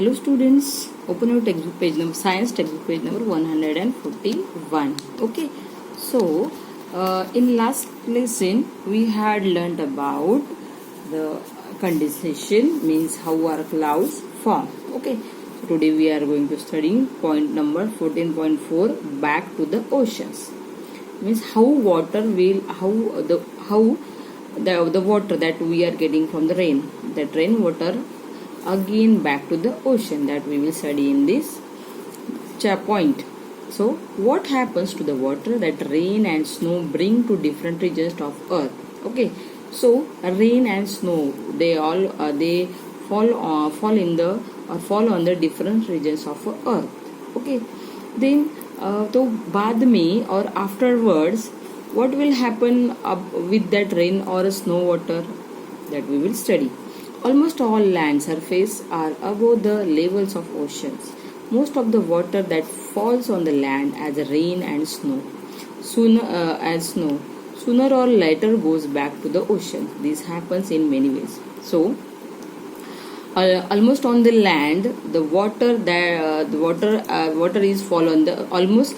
Hello students, open your textbook page number, science textbook page number 141. Okay, so in last lesson we had learned about the condensation, means how our clouds form. Okay, so today we are going to study point number 14.4, back to the oceans. Means how the water that we are getting from the rain, that rainwater again back to the ocean, that we will study in this point. So what happens to the water that rain and snow bring to different regions of earth? Okay, so rain and snow, they all they fall on the different regions of earth. Okay, then तो बाद में और afterwards what will happen with that rain or snow water, that we will study. Almost all land surface are above the levels of oceans. Most of the water that falls on the land as rain and snow, sooner or later goes back to the ocean. This happens in many ways. So, almost on the land, the water is fall on the almost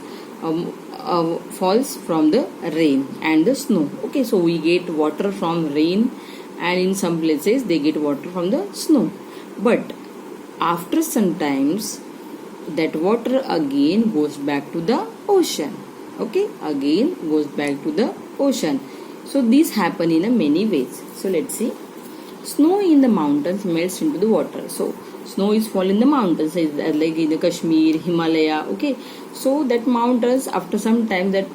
falls from the rain and the snow. Okay, so we get water from rain, and in some places they get water from the snow, but after some times that water again goes back to the ocean. Okay, again goes back to the ocean. So these happen in a many ways. So let's see. Snow in the mountains melts into the water. So snow is fall in the mountains, like in the Kashmir, Himalaya. Okay, so that mountains, after some time that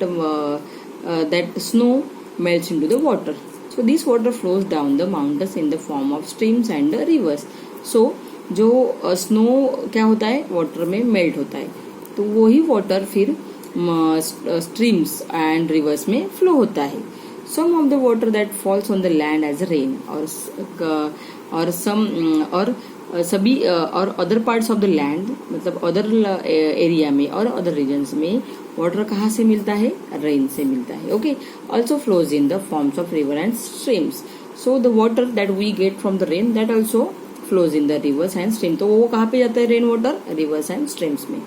snow melts into the water. So this water flows down the mountains in the form of streams and rivers. So जो snow क्या होता है, water में melt होता है, तो वही water फिर स्ट्रीम्स एंड रिवर्स में फ्लो होता है. Some of the water that falls on the land as rain सभी और other parts of the land, मतलब अदर एरिया में और अदर रीजन्स में वाटर कहाँ से मिलता है, रेन से मिलता है. Okay, also flows in the forms of river and streams. So the water that we get from the rain, that also flows in the rivers and stream. तो वो कहाँ पे जाता है, rain water, rivers and streams में.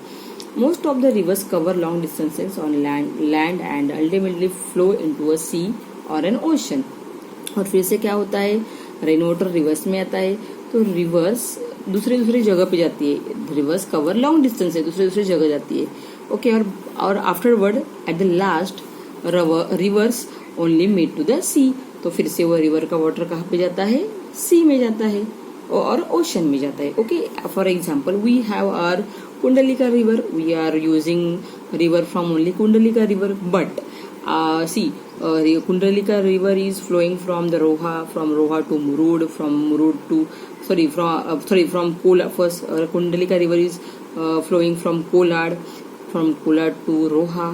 Most of the rivers cover long distances on land and ultimately flow into a sea और an ocean. और फिर से क्या होता है, रेन वाटर रिवर्स में आता है, तो रिवर्स दूसरी जगह पे जाती है. रिवर्स कवर लॉन्ग डिस्टेंस है, दूसरी जगह जाती है. ओके, और afterward at the last rivers only meet to the sea. तो फिर से वो रिवर का वाटर कहाँ पे जाता है, सी में जाता है और ओशन में जाता है. Okay, for example we have our Kundalika river. We are using river from only Kundalika river, but see, Kundalika river is flowing from Roha to Murud, from Kolar. First, Kundalika river is flowing from Kolar to Roha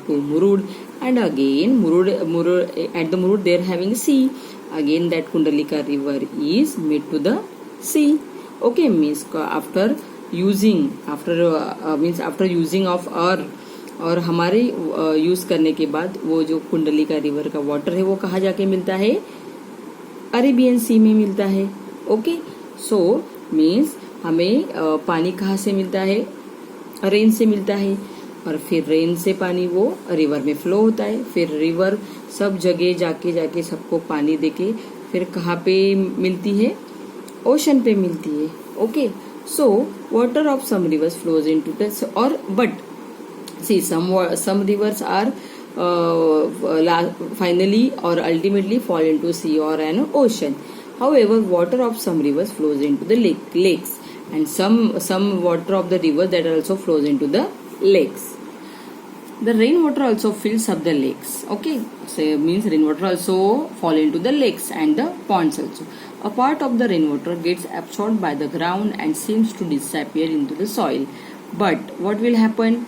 to Murud, and again at the Murud they are having sea. Again that Kundalika river is made to the sea. Okay, means after using of our और हमारे use करने के बाद वो जो Kundalika river का water है वो कहाँ जाके मिलता है, अरेबियन सी में मिलता है. ओके, सो मीन्स हमें पानी कहाँ से मिलता है, रेन से मिलता है, और फिर रेन से पानी वो रिवर में फ्लो होता है. फिर रिवर सब जगह जाके सबको पानी देके फिर कहाँ पे मिलती है, ओशन पे मिलती है. Okay, so water of some rivers flows into the, और but see some rivers are finally or ultimately fall into sea or an ocean. However, water of some rivers flows into the lakes, and some water of the river that also flows into the lakes. The rainwater also fills up the lakes. Okay, so it means rainwater also fall into the lakes and the ponds also. A part of the rainwater gets absorbed by the ground and seems to disappear into the soil. But what will happen?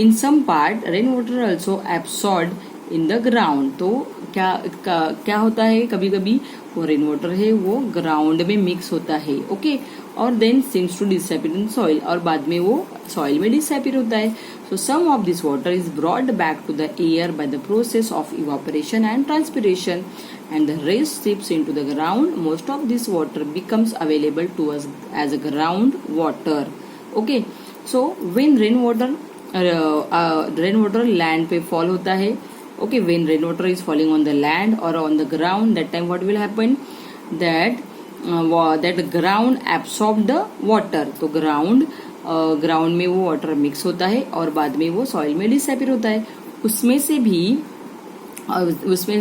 In some part rainwater also absorbed in the ground. तो क्या होता है, कभी कभी वो rainwater है वो ground में मिक्स होता है. ओके, और then seems to disappear in soil, और बाद में वो सॉइल में डिसअपीयर होता है. So some of this water is brought back to the air by the process of evaporation and transpiration, and the rest seeps into the ground. Most of this water becomes available to us as a ground water. Okay, so when rainwater land पे fall होता है. Okay, when rainwater is falling on the land or on the ground, that time what will happen? That ground absorb the water. तो ground में वो water mix होता है और बाद में वो सॉइल में डिसअपीयर होता है. उसमें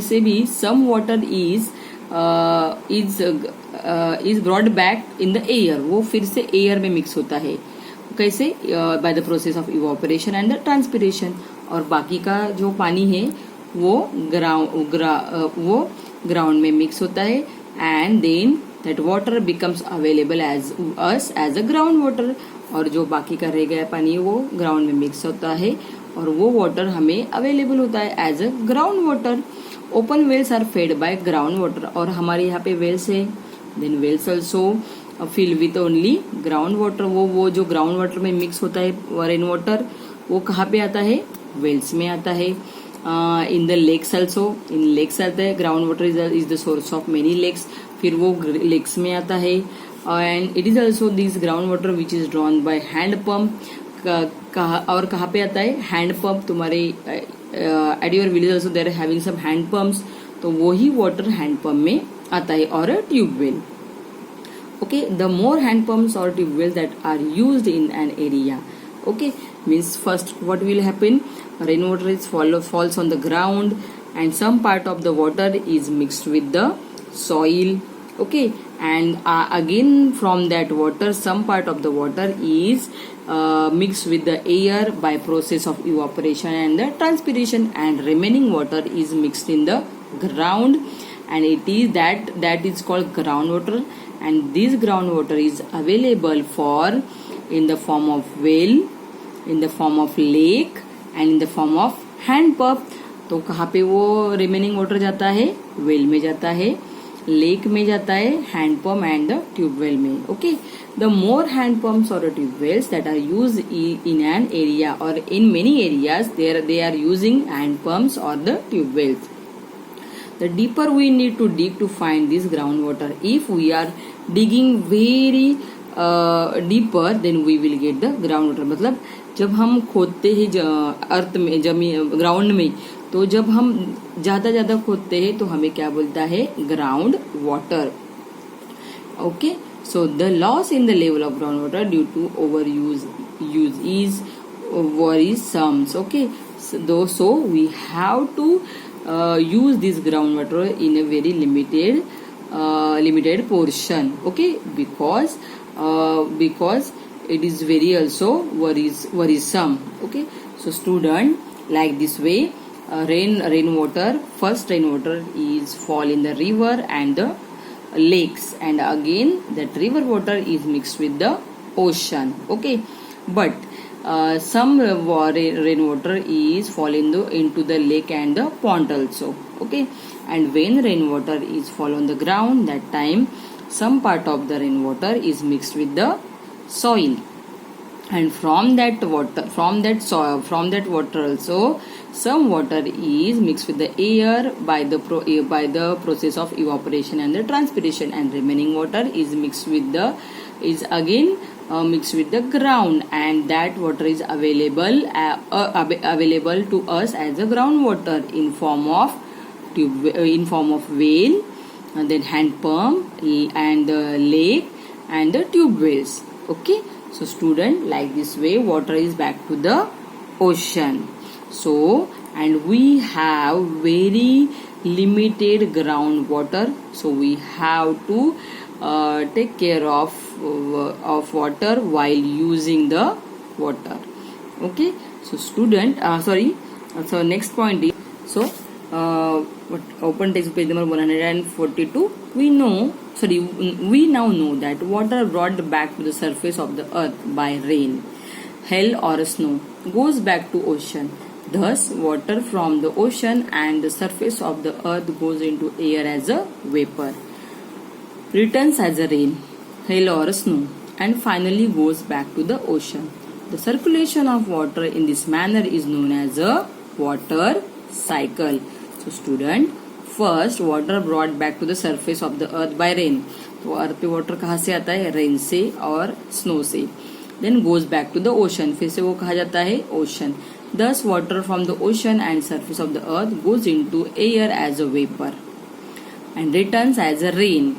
से भी some water is brought back in the air. वो फिर से एयर में मिक्स होता है. कैसे? By the process of evaporation and the transpiration. और बाकी का जो पानी है वो ग्राउंड में मिक्स होता है, and then that water becomes available as a ground water. और जो बाकी का रह गया पानी वो ग्राउंड में मिक्स होता है और वो वाटर हमें अवेलेबल होता है as a ground water. Open wells are fed by ground water. और हमारे यहाँ पे वेल्स है. Then wells also fill with only ground water. वो जो ग्राउंड वाटर में मिक्स होता है रेन वाटर, वो कहाँ पे आता है? वेल्स में आता है. In the lakes also, in lakes आता है. Ground water is the source of many lakes. फिर वो लेक्स में आता है. And it is also this ground water which is drawn by hand pump. और कहाँ पे आता है? Hand pump. तुम्हारे at your village also there having some hand pumps. तो वही वाटर हैंड पंप में आता है. और tubewell. Okay, the more hand pumps or tube wells that are used in an area. Okay, means first what will happen? Rainwater is falls on the ground, and some part of the water is mixed with the soil. Okay, and again from that water, some part of the water is mixed with the air by process of evaporation and the transpiration, and remaining water is mixed in the ground, and it is that is called groundwater. And this groundwater is available in the form of well, in the form of lake, and in the form of hand pump. तो कहाँ पे वो remaining water जाता है? Well में जाता है, lake में जाता है, hand pump and the tubewell में. Okay, the more hand pumps और tubewells that are used in an area और in many areas they are using hand pumps और the tubewells. The deeper we need to dig to find this groundwater. If we are digging very deeper, then we will get the groundwater. मतलब जब हम खोदते हैं अर्थ में, जमीन, ground में, तो जब हम ज्यादा खोदते हैं तो हमें क्या बोलता है? Ground water. Okay, so the loss in the level of groundwater due to overuse is worrisome. Okay, so we have to use this groundwater in a very limited portion. Okay, because it is very also worrisome. Okay, so student, like this way, first rainwater is fall in the river and the lakes, and again that river water is mixed with the ocean. Okay, but some rainwater is fall into the lake and the pond also. Okay, and when rainwater is fall on the ground, that time some part of the rainwater is mixed with the soil, and from that water also some water is mixed with the air by the process of evaporation and the transpiration, and remaining water is mixed with the ground, and that water is available to us as a groundwater in form of well, and then hand pump and the lake and the tube wells. Okay, so student, like this way water is back to the ocean. So, and we have very limited groundwater, so we have to take care of water while using the water. Okay, so student, so next point is, so open text page number 142. We now know that water brought back to the surface of the earth by rain, hail or snow goes back to ocean. Thus, water from the ocean and the surface of the earth goes into air as a vapor, returns as a rain, hail or snow, and finally goes back to the ocean. The circulation of water in this manner is known as a water cycle. So student, first water brought back to the surface of the earth by rain. तो अर्थ पे water कहाँ से आता है? Rain से और snow से. Then goes back to the ocean. फिर से वो कहा जाता है ocean. Thus water from the ocean and surface of the earth goes into air as a vapor and returns as a rain,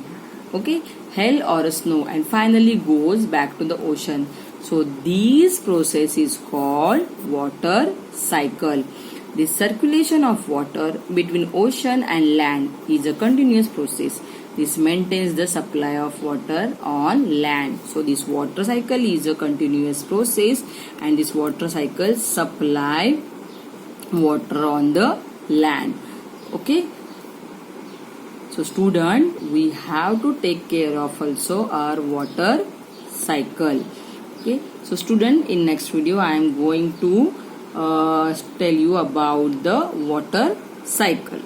okay, hail or snow, and finally goes back to the ocean. So this process is called water cycle. The circulation of water between ocean and land is a continuous process. This maintains the supply of water on land. So this water cycle is a continuous process, and this water cycle supply water on the land. Okay. So student, we have to take care of also our water cycle. Okay. So student, in next video I am going to tell you about the water cycle.